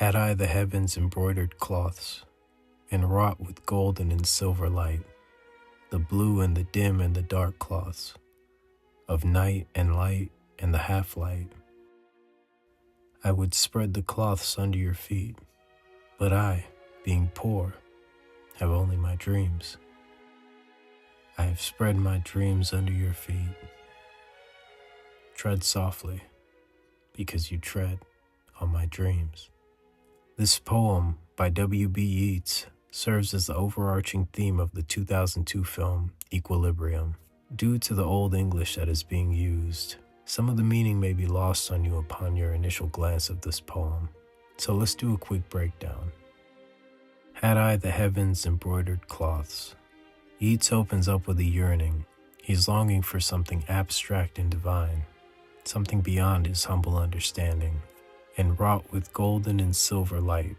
Had I the heavens embroidered cloths, and wrought with golden and silver light, the blue and the dim and the dark cloths, of night and light and the half-light, I would spread the cloths under your feet, but I, being poor, have only my dreams. I have spread my dreams under your feet. Tread softly, because you tread on my dreams. This poem by W.B. Yeats serves as the overarching theme of the 2002 film Equilibrium. Due to the Old English that is being used, some of the meaning may be lost on you upon your initial glance of this poem, so let's do a quick breakdown. Had I the heavens embroidered cloths. Yeats opens up with a yearning. He's longing for something abstract and divine, something beyond his humble understanding, and wrought with golden and silver light.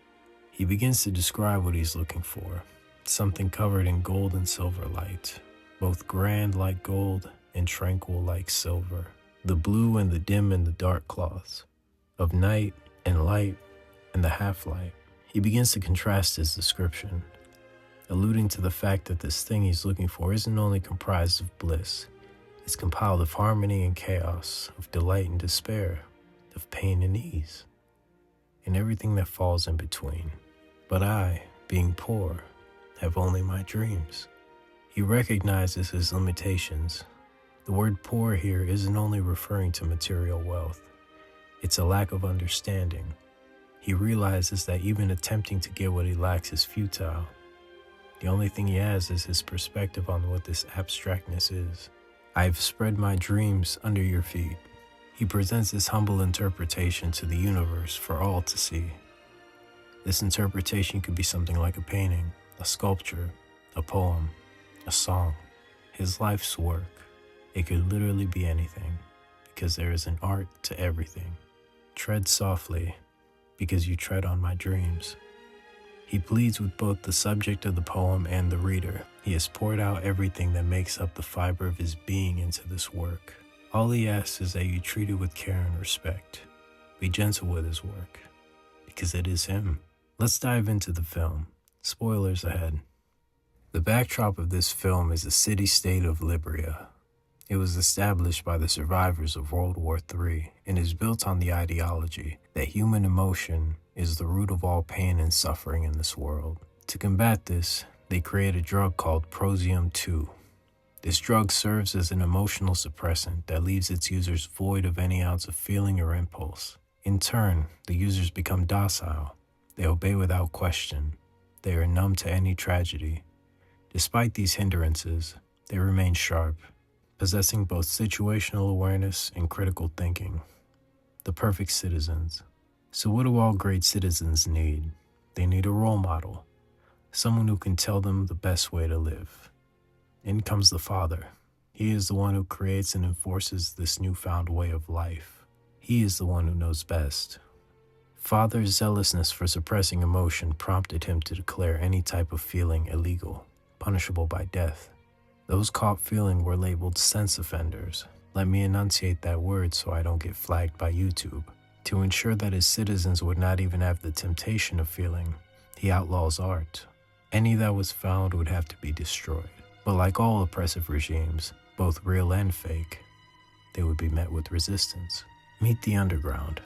He begins to describe what he's looking for, something covered in gold and silver light, both grand like gold and tranquil like silver, the blue and the dim and the dark cloths, of night and light and the half-light. He begins to contrast his description, alluding to the fact that this thing he's looking for isn't only comprised of bliss, it's compiled of harmony and chaos, of delight and despair, of pain and ease, and everything that falls in between. But I, being poor, have only my dreams. He recognizes his limitations. The word poor here isn't only referring to material wealth, it's a lack of understanding. He realizes that even attempting to get what he lacks is futile. The only thing he has is his perspective on what this abstractness is. I have spread my dreams under your feet. He presents this humble interpretation to the universe for all to see. This interpretation could be something like a painting, a sculpture, a poem, a song, his life's work. It could literally be anything, because there is an art to everything. Tread softly, because you tread on my dreams. He pleads with both the subject of the poem and the reader. He has poured out everything that makes up the fiber of his being into this work. All he asks is that you treat it with care and respect. Be gentle with his work, because it is him. Let's dive into the film. Spoilers ahead. The backdrop of this film is the city-state of Libria. It was established by the survivors of World War III and is built on the ideology that human emotion is the root of all pain and suffering in this world. To combat this, they create a drug called Prosium 2. This drug serves as an emotional suppressant that leaves its users void of any ounce of feeling or impulse. In turn, the users become docile. They obey without question. They are numb to any tragedy. Despite these hindrances, they remain sharp, possessing both situational awareness and critical thinking. The perfect citizens. So what do all great citizens need? They need a role model, someone who can tell them the best way to live. In comes the father. He is the one who creates and enforces this newfound way of life. He is the one who knows best. Father's zealousness for suppressing emotion prompted him to declare any type of feeling illegal, punishable by death. Those caught feeling were labeled sense offenders. Let me enunciate that word so I don't get flagged by YouTube. To ensure that his citizens would not even have the temptation of feeling, he outlaws art. Any that was found would have to be destroyed. But like all oppressive regimes, both real and fake, they would be met with resistance. Meet the underground,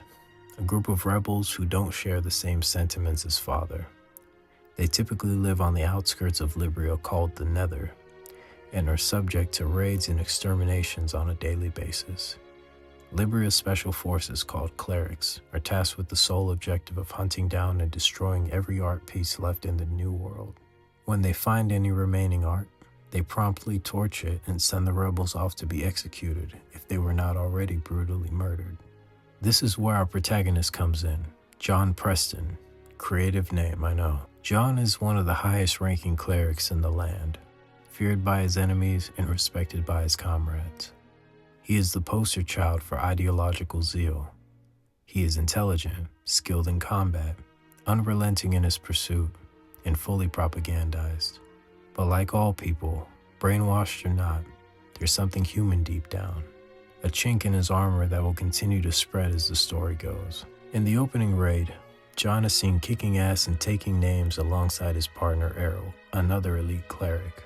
a group of rebels who don't share the same sentiments as Father. They typically live on the outskirts of Libria called the Nether, and are subject to raids and exterminations on a daily basis. Libria's special forces, called clerics, are tasked with the sole objective of hunting down and destroying every art piece left in the New World. When they find any remaining art, they promptly torch it and send the rebels off to be executed if they were not already brutally murdered. This is where our protagonist comes in, John Preston. Creative name, I know. John is one of the highest-ranking clerics in the land, feared by his enemies and respected by his comrades. He is the poster child for ideological zeal. He is intelligent, skilled in combat, unrelenting in his pursuit, and fully propagandized. But like all people, brainwashed or not, there's something human deep down, a chink in his armor that will continue to spread as the story goes. In the opening raid, John is seen kicking ass and taking names alongside his partner Errol, another elite cleric.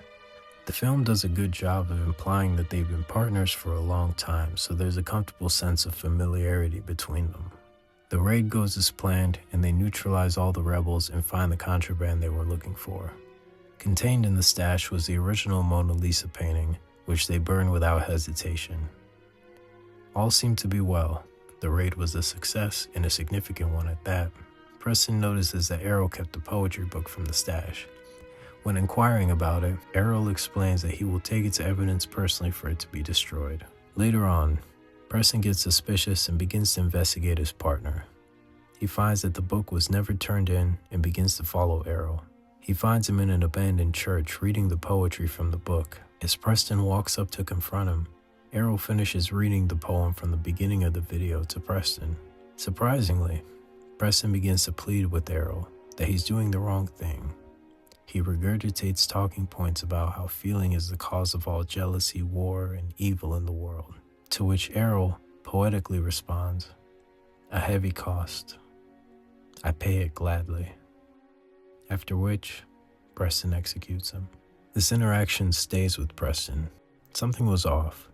The film does a good job of implying that they've been partners for a long time, so there's a comfortable sense of familiarity between them. The raid goes as planned, and they neutralize all the rebels and find the contraband they were looking for. Contained in the stash was the original Mona Lisa painting, which they burned without hesitation. All seemed to be well. The raid was a success, and a significant one at that. Preston notices that Errol kept a poetry book from the stash. When inquiring about it, Errol explains that he will take it to evidence personally for it to be destroyed. Later on, Preston gets suspicious and begins to investigate his partner. He finds that the book was never turned in and begins to follow Errol. He finds him in an abandoned church reading the poetry from the book. As Preston walks up to confront him, Errol finishes reading the poem from the beginning of the video to Preston. Surprisingly, Preston begins to plead with Errol that he's doing the wrong thing. He regurgitates talking points about how feeling is the cause of all jealousy, war, and evil in the world, to which Errol poetically responds, "A heavy cost. I pay it gladly." After which, Preston executes him. This interaction stays with Preston. Something was off.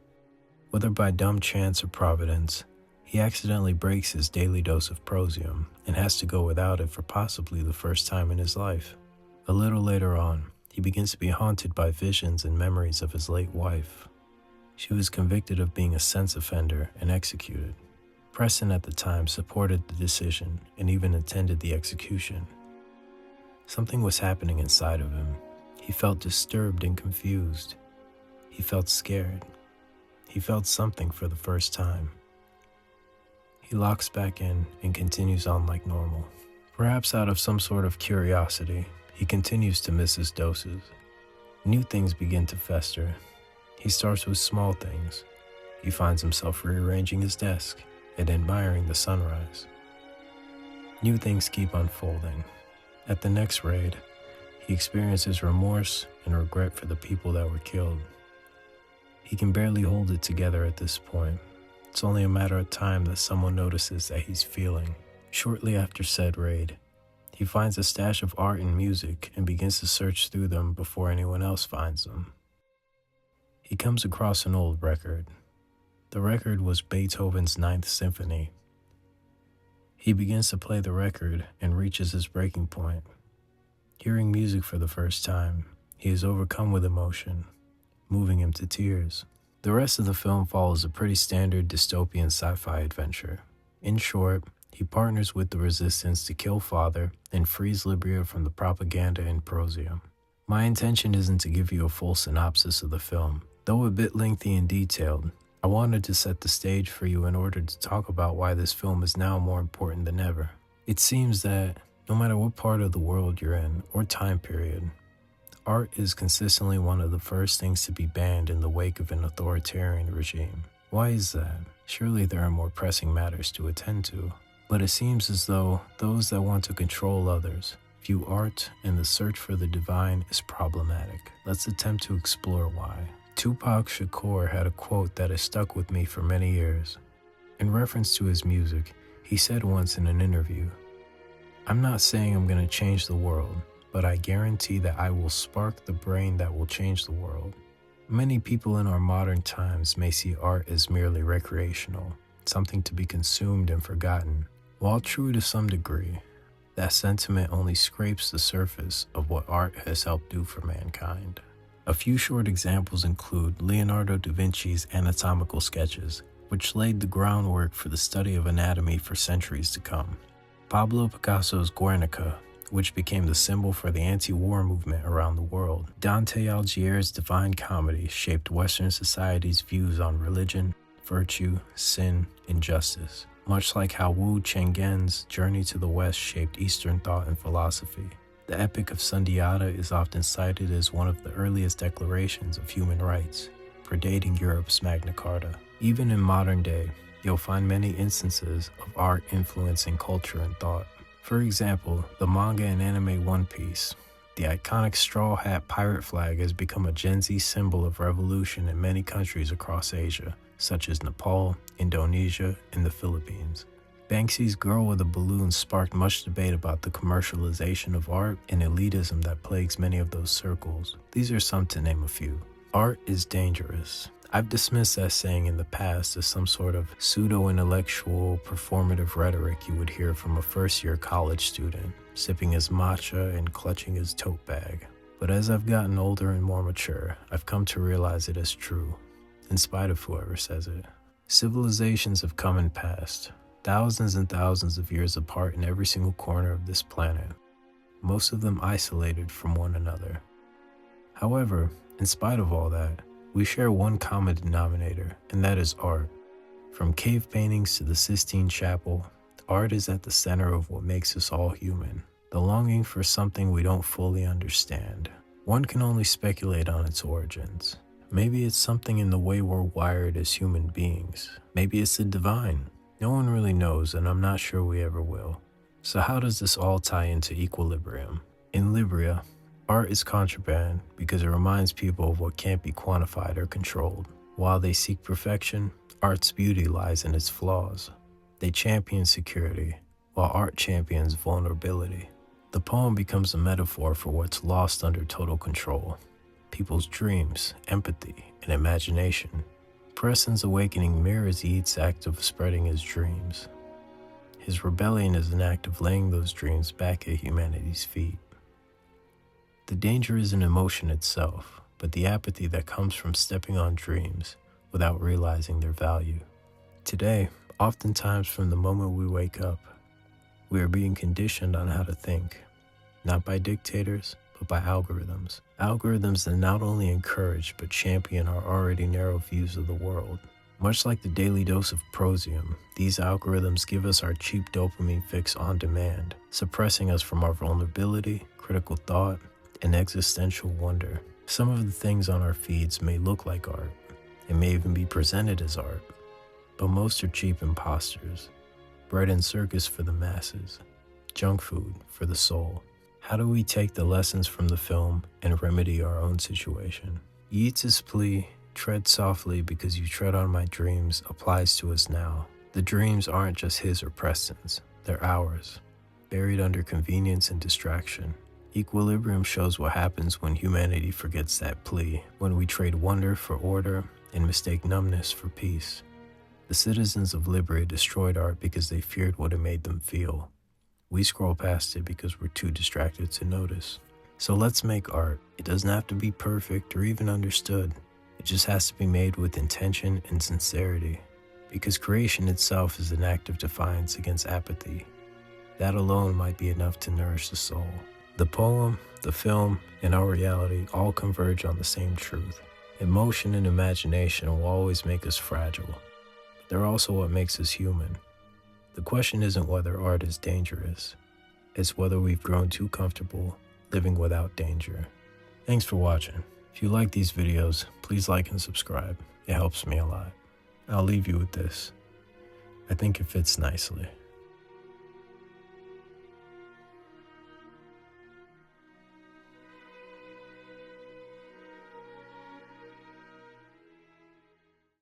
Whether by dumb chance or providence, he accidentally breaks his daily dose of prosium and has to go without it for possibly the first time in his life. A little later on, he begins to be haunted by visions and memories of his late wife. She was convicted of being a sex offender and executed. Preston at the time supported the decision and even attended the execution. Something was happening inside of him. He felt disturbed and confused. He felt scared. He felt something for the first time. He locks back in and continues on like normal. Perhaps out of some sort of curiosity, he continues to miss his doses. New things begin to fester. He starts with small things. He finds himself rearranging his desk and admiring the sunrise. New things keep unfolding. At the next raid, he experiences remorse and regret for the people that were killed. He can barely hold it together at this point. It's only a matter of time that someone notices that he's feeling. Shortly after said raid, he finds a stash of art and music and begins to search through them before anyone else finds them. He comes across an old record. The record was Beethoven's Ninth Symphony. He begins to play the record and reaches his breaking point. Hearing music for the first time, he is overcome with emotion, moving him to tears. The rest of the film follows a pretty standard dystopian sci-fi adventure. In short, he partners with the resistance to kill Father and frees Libria from the propaganda and prosium. My intention isn't to give you a full synopsis of the film. Though a bit lengthy and detailed, I wanted to set the stage for you in order to talk about why this film is now more important than ever. It seems that no matter what part of the world you're in or time period, art is consistently one of the first things to be banned in the wake of an authoritarian regime. Why is that? Surely there are more pressing matters to attend to. But it seems as though those that want to control others view art and the search for the divine as problematic. Let's attempt to explore why. Tupac Shakur had a quote that has stuck with me for many years. In reference to his music, he said once in an interview, "I'm not saying I'm going to change the world, but I guarantee that I will spark the brain that will change the world." Many people in our modern times may see art as merely recreational, something to be consumed and forgotten. While true to some degree, that sentiment only scrapes the surface of what art has helped do for mankind. A few short examples include Leonardo da Vinci's anatomical sketches, which laid the groundwork for the study of anatomy for centuries to come. Pablo Picasso's Guernica, which became the symbol for the anti-war movement around the world. Dante Alighieri's Divine Comedy shaped Western society's views on religion, virtue, sin, and justice, much like how Wu Chenggen's Journey to the West shaped Eastern thought and philosophy. The Epic of Sundiata is often cited as one of the earliest declarations of human rights, predating Europe's Magna Carta. Even in modern day, you'll find many instances of art influencing culture and thought. For example, the manga and anime One Piece. The iconic straw hat pirate flag has become a Gen Z symbol of revolution in many countries across Asia, such as Nepal, Indonesia, and the Philippines. Banksy's Girl with a Balloon sparked much debate about the commercialization of art and elitism that plagues many of those circles. These are some to name a few. Art is dangerous. I've dismissed that saying in the past as some sort of pseudo-intellectual, performative rhetoric you would hear from a first-year college student, sipping his matcha and clutching his tote bag. But as I've gotten older and more mature, I've come to realize it as true, in spite of whoever says it. Civilizations have come and passed, thousands and thousands of years apart in every single corner of this planet, most of them isolated from one another. However, in spite of all that, we share one common denominator, and that is art. From cave paintings to the Sistine Chapel, art is at the center of what makes us all human, the longing for something we don't fully understand. One can only speculate on its origins. Maybe it's something in the way we're wired as human beings. Maybe it's the divine. No one really knows, and I'm not sure we ever will. So how does this all tie into equilibrium? In Libria, art is contraband because it reminds people of what can't be quantified or controlled. While they seek perfection, art's beauty lies in its flaws. They champion security, while art champions vulnerability. The poem becomes a metaphor for what's lost under total control. People's dreams, empathy, and imagination. Preston's awakening mirrors Yeats' act of spreading his dreams. His rebellion is an act of laying those dreams back at humanity's feet. The danger isn't emotion itself, but the apathy that comes from stepping on dreams without realizing their value. Today, oftentimes from the moment we wake up, we are being conditioned on how to think, not by dictators, but by algorithms. Algorithms that not only encourage but champion our already narrow views of the world. Much like the daily dose of Prosium, these algorithms give us our cheap dopamine fix on demand, suppressing us from our vulnerability, critical thought, and existential wonder. Some of the things on our feeds may look like art. It may even be presented as art. But most are cheap imposters. Bread and circus for the masses. Junk food for the soul. How do we take the lessons from the film and remedy our own situation? Yeats' plea, "Tread softly because you tread on my dreams," applies to us now. The dreams aren't just his or Preston's, they're ours, buried under convenience and distraction. Equilibrium shows what happens when humanity forgets that plea, when we trade wonder for order and mistake numbness for peace. The citizens of Libria destroyed art because they feared what it made them feel. We scroll past it because we're too distracted to notice. So let's make art. It doesn't have to be perfect or even understood. It just has to be made with intention and sincerity. Because creation itself is an act of defiance against apathy. That alone might be enough to nourish the soul. The poem, the film, and our reality all converge on the same truth. Emotion and imagination will always make us fragile. But they're also what makes us human. The question isn't whether art is dangerous. It's whether we've grown too comfortable living without danger. Thanks for watching. If you like these videos, please like and subscribe. It helps me a lot. I'll leave you with this. I think it fits nicely.